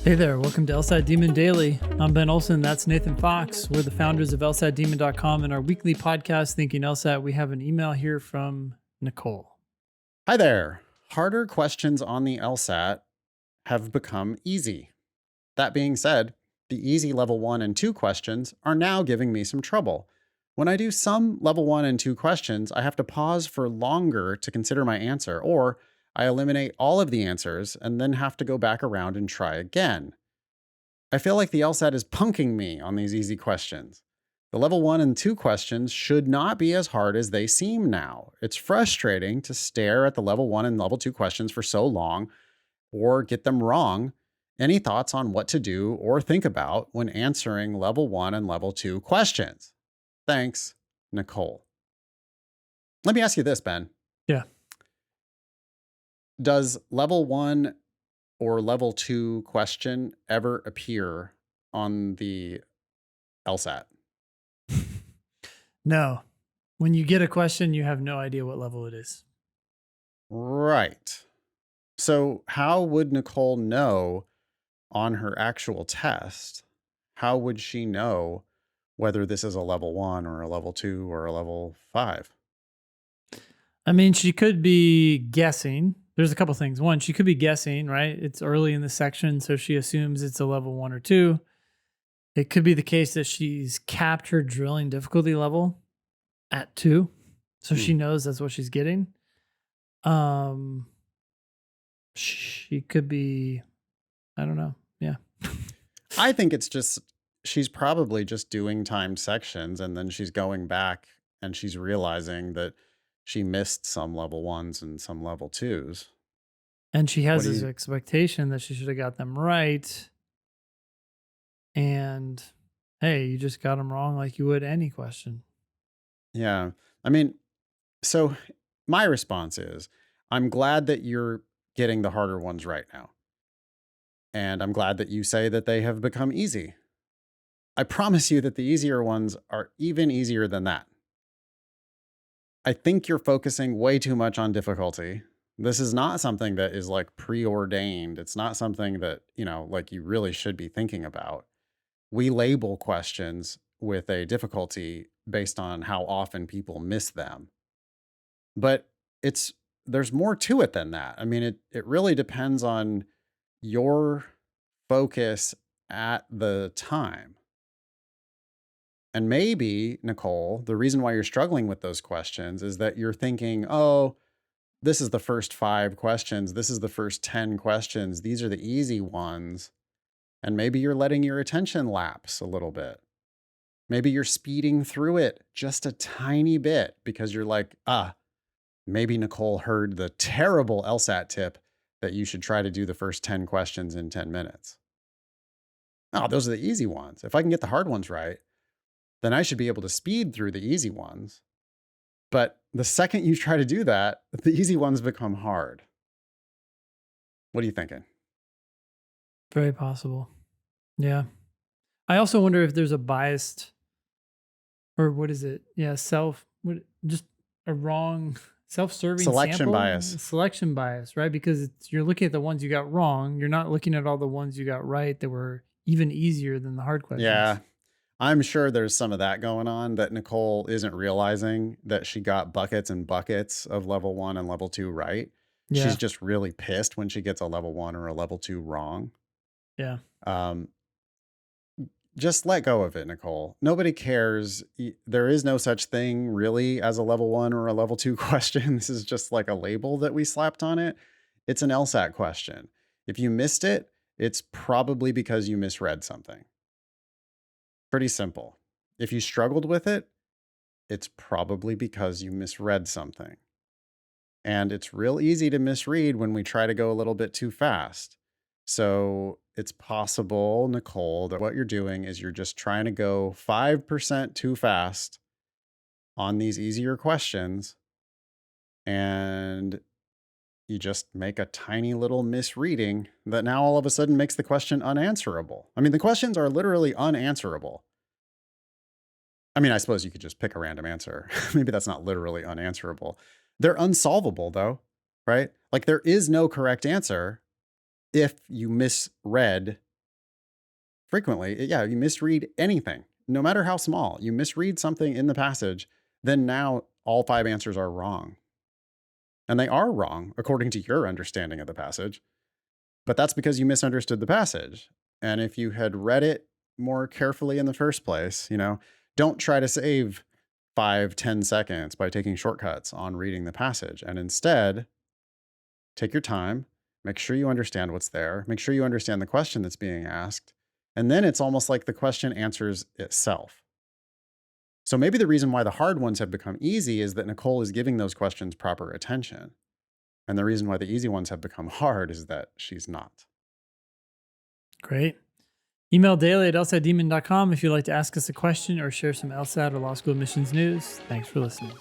Hey there, welcome to LSAT Demon Daily. I'm Ben Olson, that's Nathan Fox. We're the founders of LSATdemon.com and our weekly podcast, Thinking LSAT. We have an email here from Nicole. Hi there. Harder questions on the LSAT have become easy. That being said, the easy level 1 and 2 questions are now giving me some trouble. When I do some level 1 and 2 questions, I have to pause for longer to consider my answer, or I eliminate all of the answers and then have to go back around and try again. I feel like the LSAT is punking me on these easy questions. The level 1 and 2 questions should not be as hard as they seem now. It's frustrating to stare at the level 1 and level 2 questions for so long or get them wrong. Any thoughts on what to do or think about when answering level 1 and level 2 questions? Thanks, Nicole. Let me ask you this, Ben. Yeah. Does level 1 or level 2 question ever appear on the LSAT? No, when you get a question, you have no idea what level it is. Right. So, how would Nicole know on her actual test? How would she know whether this is a level 1 or a level 2 or a level 5? I mean, she could be guessing. There's a couple things. One, she could be guessing, right? It's early in the section, so she assumes it's a level 1 or 2. It could be the case that she's capped her drilling difficulty level at 2, so she knows that's what she's getting. She could be, I don't know. Yeah. I think it's just, she's probably just doing timed sections and then she's going back and she's realizing that she missed some level 1s and some level 2s. And she has What do this you- expectation that she should have got them right. And hey, you just got them wrong like you would any question. Yeah. I mean, so my response is, I'm glad that you're getting the harder ones right now. And I'm glad that you say that they have become easy. I promise you that the easier ones are even easier than that. I think you're focusing way too much on difficulty. This is not something that is like preordained. It's not something that, like you really should be thinking about. We label questions with a difficulty based on how often people miss them. But there's more to it than that. I mean, it really depends on your focus at the time. And maybe, Nicole, the reason why you're struggling with those questions is that you're thinking, oh, this is the first 5 questions. This is the first 10 questions. These are the easy ones. And maybe you're letting your attention lapse a little bit. Maybe you're speeding through it just a tiny bit because you're like, maybe Nicole heard the terrible LSAT tip that you should try to do the first 10 questions in 10 minutes. Oh, those are the easy ones. If I can get the hard ones right, then I should be able to speed through the easy ones. But the second you try to do that, the easy ones become hard. What are you thinking? Very possible. Yeah. I also wonder if there's a biased, or what is it? Yeah, just a wrong self-serving Selection sample? bias. Selection bias, right? Because you're looking at the ones you got wrong. You're not looking at all the ones you got right that were even easier than the hard questions. Yeah. I'm sure there's some of that going on that Nicole isn't realizing, that she got buckets and buckets of level 1 and level 2 right. Yeah. She's just really pissed when she gets a level 1 or a level 2 wrong. Yeah. Just let go of it, Nicole. Nobody cares. There is no such thing really as a level 1 or a level 2 question. This is just like a label that we slapped on it. It's an LSAT question. If you missed it, it's probably because you misread something. Pretty simple. If you struggled with it, it's probably because you misread something. And it's real easy to misread when we try to go a little bit too fast. So it's possible, Nicole, that what you're doing is you're just trying to go 5% too fast on these easier questions. And you just make a tiny little misreading that now all of a sudden makes the question unanswerable. I mean, the questions are literally unanswerable. I mean, I suppose you could just pick a random answer. Maybe that's not literally unanswerable. They're unsolvable though, right? Like there is no correct answer if you misread frequently, yeah, you misread anything, no matter how small, you misread something in the passage, then now all 5 answers are wrong. And they are wrong according to your understanding of the passage, but that's because you misunderstood the passage. And if you had read it more carefully in the first place, don't try to save 5-10 seconds by taking shortcuts on reading the passage. And instead, take your time, make sure you understand what's there, make sure you understand the question that's being asked. And then it's almost like the question answers itself. So maybe the reason why the hard ones have become easy is that Nicole is giving those questions proper attention. And the reason why the easy ones have become hard is that she's not. Great. Email daily at lsatdemon.com if you'd like to ask us a question or share some LSAT or law school admissions news. Thanks for listening.